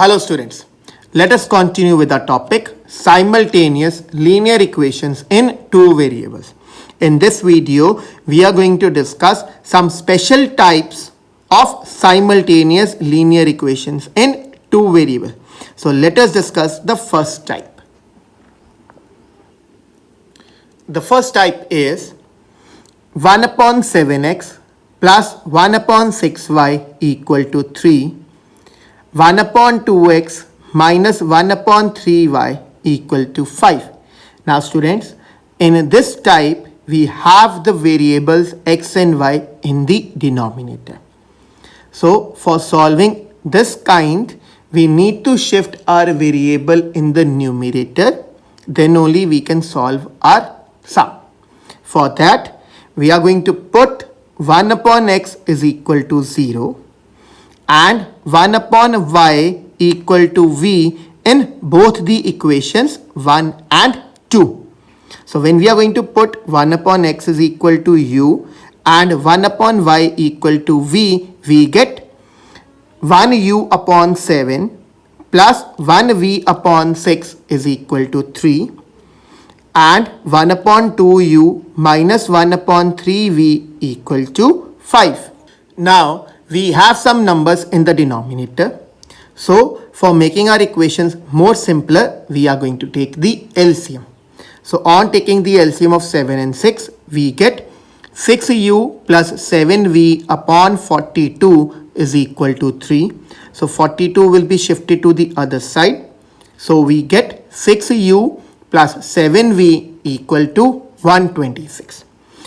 Hello students, let us continue with our topic simultaneous linear equations in two variables. In this video, we are going to discuss some special types of simultaneous linear equations in two variables. So let us discuss the first type. The first type is 1 upon 7x plus 1 upon 6y equal to 3, 1 upon 2x minus 1 upon 3y equal to 5. Now students, in this type, we have the variables x and y in the denominator. So for solving this kind, we need to shift our variable in the numerator. Then only we can solve our sum. For that, we are going to put 1 upon x is equal to 0 and 1 upon y equal to v in both the equations 1 and 2. So when we are going to put 1 upon x is equal to u and 1 upon y equal to v, we get 1u upon 7 plus 1v upon 6 is equal to 3 and 1 upon 2u minus 1 upon 3v equal to 5. Now we have some numbers in the denominator. So for making our equations more simpler, we are going to take the LCM. So on taking the LCM of 7 and 6, we get 6u plus 7v upon 42 is equal to 3. So 42 will be shifted to the other side. So we get 6u plus 7v equal to 126.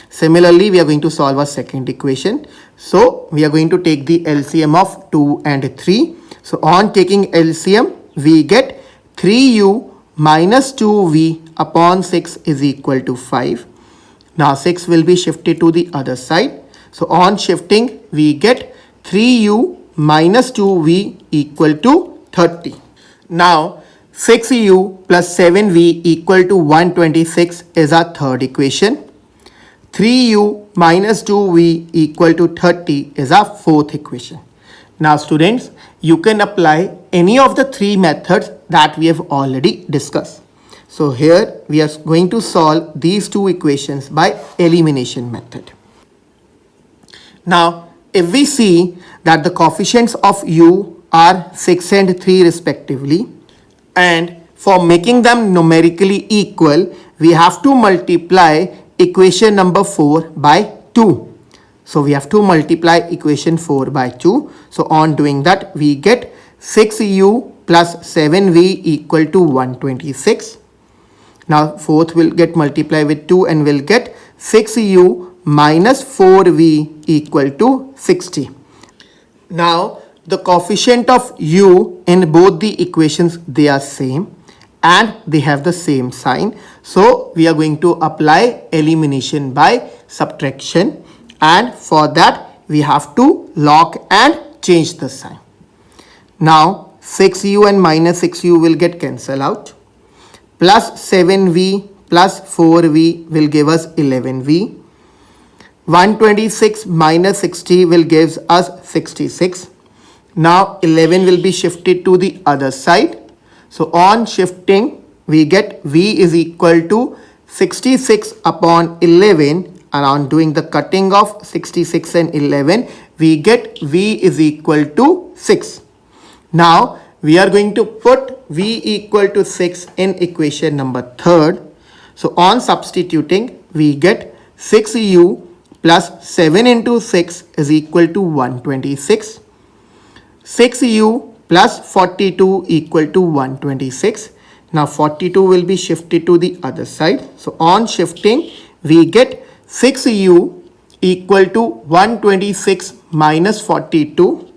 Similarly, we are going to solve our second equation. So we are going to take the LCM of 2 and 3. So on taking LCM, we get 3u minus 2v upon 6 is equal to 5. Now 6 will be shifted to the other side. So on shifting, we get 3u minus 2v equal to 30. Now 6u plus 7v equal to 126 is our third equation. 3u minus 2v equal to 30 is our fourth equation. Now students, you can apply any of the three methods that we have already discussed. So here we are going to solve these two equations by elimination method. Now if we see that the coefficients of u are 6 and 3 respectively, and for making them numerically equal, we have to multiply equation number 4 by 2. So we have to multiply equation 4 by 2. So on doing that, we get 6u plus 7v equal to 126. Now fourth will get multiplied with 2 and will get 6u minus 4v equal to 60. Now the coefficient of u in both the equations, they are same and they have the same sign. So we are going to apply elimination by subtraction, and for that we have to log and change the sign. Now 6u and minus 6u will get cancelled out. Plus 7v plus 4v will give us 11v. 126 minus 60 will give us 66. Now 11 will be shifted to the other side. So on shifting, we get v is equal to 66 upon 11, and on doing the cutting of 66 and 11, we get v is equal to 6. Now we are going to put v equal to 6 in equation number 3rd. So on substituting, we get 6u plus 7 into 6 is equal to 126. 6u plus 42 equal to 126. Now 42 will be shifted to the other side. So on shifting, we get 6u equal to 126 minus 42,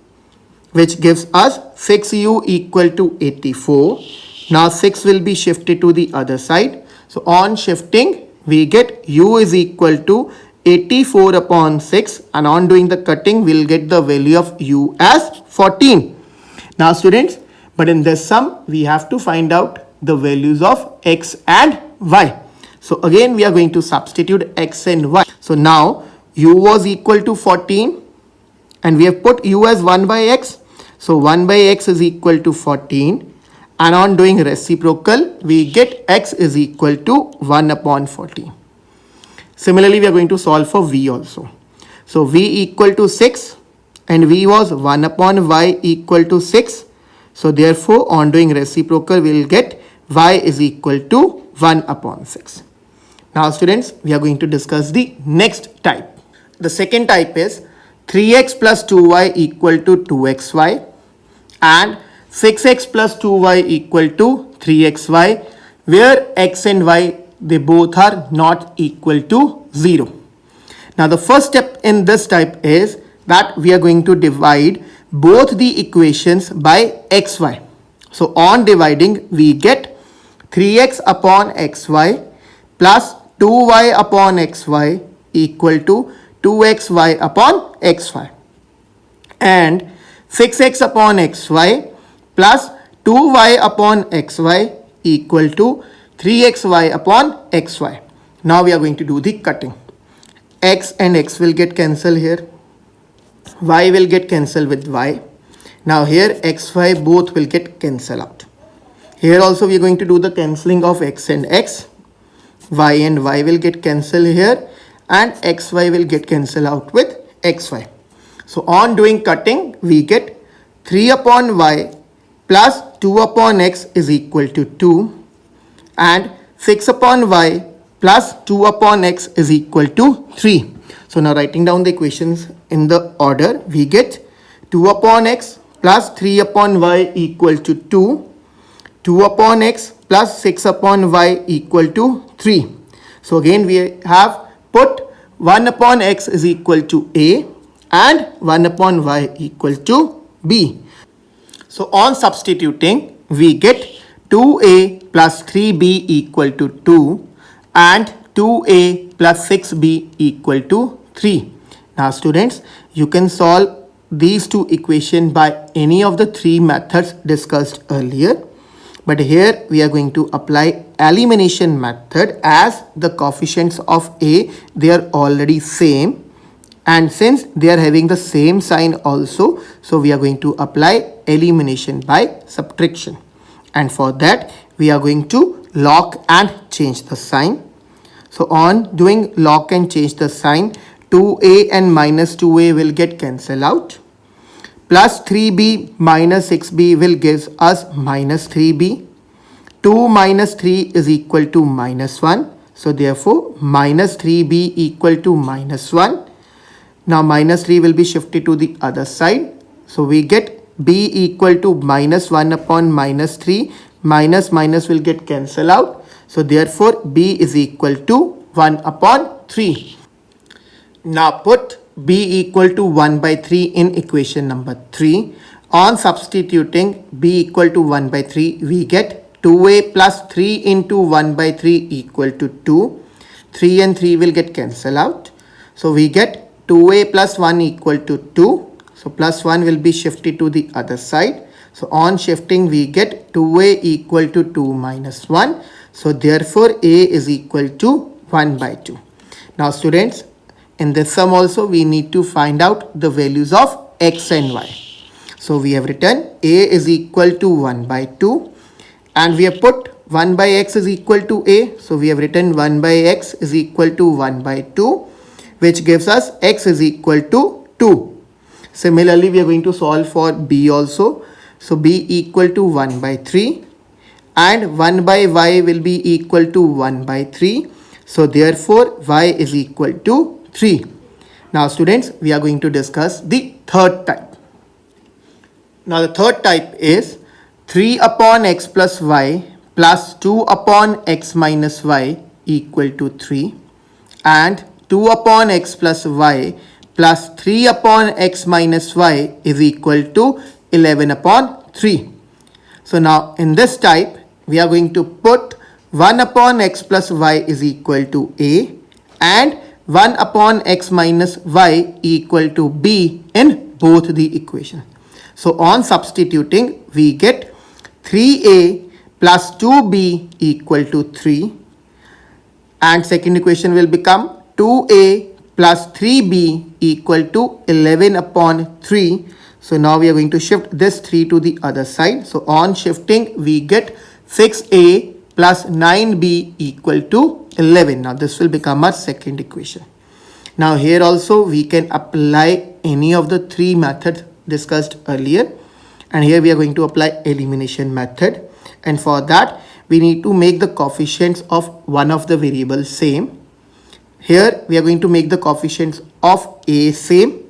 which gives us 6u equal to 84. Now 6 will be shifted to the other side. So on shifting, we get u is equal to 84 upon 6, and on doing the cutting, we'll get the value of u as 14. Now students, but in this sum, we have to find out the values of x and y. So again, we are going to substitute x and y. So now u was equal to 14 and we have put u as 1 by x. So 1 by x is equal to 14. And on doing reciprocal, we get x is equal to 1 upon 14. Similarly, we are going to solve for v also. So v equal to 6 and v was 1 upon y equal to 6. So therefore, on doing reciprocal, we will get y is equal to 1 upon 6. Now students, we are going to discuss the next type. The second type is 3x plus 2y equal to 2xy and 6x plus 2y equal to 3xy, where x and y, they both are not equal to 0. Now the first step in this type is that we are going to divide both the equations by xy. So on dividing, we get 3x upon xy plus 2y upon xy equal to 2xy upon xy, and 6x upon xy plus 2y upon xy equal to 3xy upon xy. Now we are going to do the cutting. X and x will get cancelled here. Y will get cancelled with y. Now here xy both will get cancelled out. Here also we are going to do the cancelling of x and x. Y and y will get cancelled here, and xy will get cancelled out with xy. So on doing cutting, we get 3 upon y plus 2 upon x is equal to 2, and 6 upon y plus 2 upon x is equal to 3. So now writing down the equations in the order, we get 2 upon x plus 3 upon y equal to 2, 2 upon x plus 6 upon y equal to 3. So again we have put 1 upon x is equal to a and 1 upon y equal to b. So on substituting, we get 2a plus 3b equal to 2 and 2a plus 6b equal to 3. Now students, you can solve these two equations by any of the three methods discussed earlier. But here we are going to apply elimination method, as the coefficients of a, they are already same. And since they are having the same sign also, so we are going to apply elimination by subtraction. And for that, we are going to lock and change the sign. So on doing lock and change the sign, 2a and minus 2a will get cancelled out. Plus 3b minus 6b will give us minus 3b. 2 minus 3 is equal to minus 1. So therefore, minus 3b equal to minus 1. Now minus 3 will be shifted to the other side. So we get b equal to minus 1 upon minus 3. Minus minus will get cancelled out. So therefore, b is equal to 1 upon 3. Now put b equal to 1 by 3 in equation number 3. On substituting b equal to 1 by 3, we get 2a plus 3 into 1 by 3 equal to 2. 3 and 3 will get cancelled out. So we get 2a plus 1 equal to 2. So plus 1 will be shifted to the other side. So on shifting, we get 2a equal to 2 minus 1. So therefore, a is equal to 1 by 2. Now students, in this sum also, we need to find out the values of x and y. So we have written a is equal to 1 by 2. And we have put 1 by x is equal to a. So we have written 1 by x is equal to 1 by 2. Which gives us x is equal to 2. Similarly, we are going to solve for b also. So b equal to 1 by 3 and 1 by y will be equal to 1 by 3. So therefore, y is equal to 3. Now students, we are going to discuss the third type. Now the third type is 3 upon x plus y plus 2 upon x minus y equal to 3 and 2 upon x plus y plus 3 upon x minus y is equal to 11 upon 3. So now in this type, we are going to put 1 upon x plus y is equal to a and 1 upon x minus y equal to b in both the equations. So on substituting, we get 3a plus 2b equal to 3, and second equation will become 2a plus 3b equal to 11 upon 3. So now we are going to shift this 3 to the other side. So on shifting, we get 6a plus 9b equal to 11. Now this will become our second equation. Now here also we can apply any of the three methods discussed earlier. And here we are going to apply elimination method. And for that, we need to make the coefficients of one of the variables same. Here we are going to make the coefficients of a same.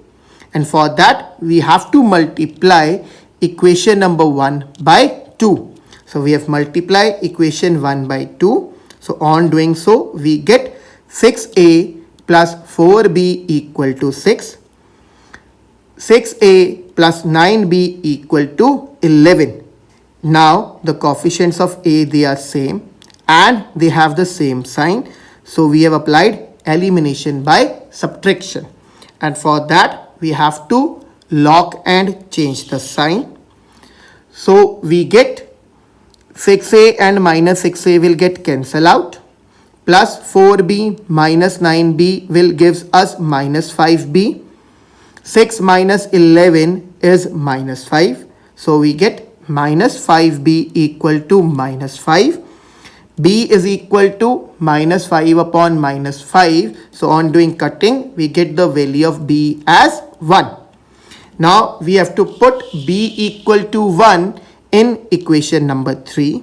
And for that, we have to multiply equation number 1 by 2. So we have multiplied equation 1 by 2. So on doing so, we get 6a plus 4b equal to 6. 6a plus 9b equal to 11. Now the coefficients of a, they are same and they have the same sign. So we have applied elimination by subtraction. And for that, we have to lock and change the sign. So we get 6a and minus 6a will get cancelled out. Plus 4b minus 9b will gives us minus 5b. 6 minus 11 is minus 5. So we get minus 5b equal to minus 5. B is equal to minus 5 upon minus 5. So on doing cutting, we get the value of b as 1. Now we have to put b equal to 1 in equation number 3.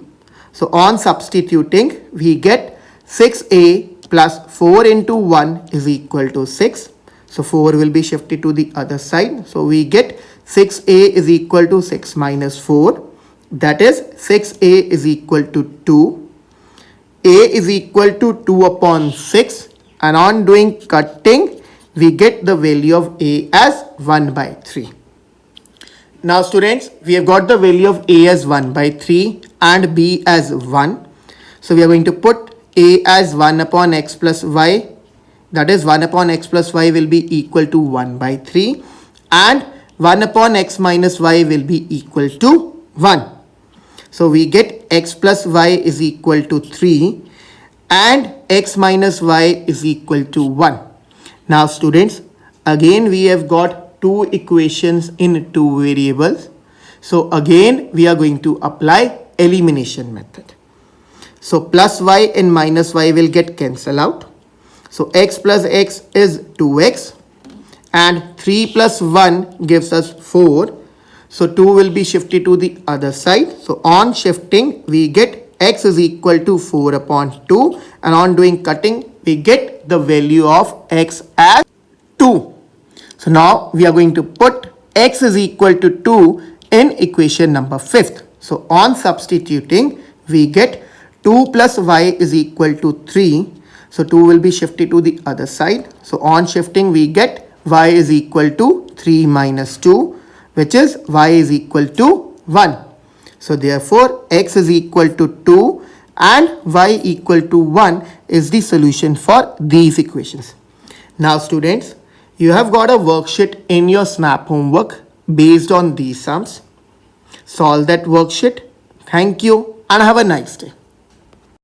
So on substituting, we get 6a plus 4 into 1 is equal to 6. So 4 will be shifted to the other side. So we get 6a is equal to 6 minus 4. That is 6a is equal to 2. A is equal to 2 upon 6. And on doing cutting, we get the value of a as 1 by 3. Now students, we have got the value of a as 1 by 3 and b as 1. So we are going to put a as 1 upon x plus y. That is 1 upon x plus y will be equal to 1 by 3. And 1 upon x minus y will be equal to 1. So we get x plus y is equal to 3 and x minus y is equal to 1. Now students, again we have got two equations in two variables. So again we are going to apply elimination method. So plus y and minus y will get cancelled out. So x plus x is 2x and 3 plus 1 gives us 4. So 2 will be shifted to the other side. So on shifting, we get x is equal to 4 upon 2. And on doing cutting, we get the value of x as 2. So now we are going to put x is equal to 2 in equation number 5th. So on substituting, we get 2 plus y is equal to 3. So 2 will be shifted to the other side. So on shifting, we get y is equal to 3 minus 2. Which is y is equal to 1. So therefore, x is equal to 2 and y equal to 1 is the solution for these equations. Now students, you have got a worksheet in your SNAP homework based on these sums. Solve that worksheet. Thank you and have a nice day.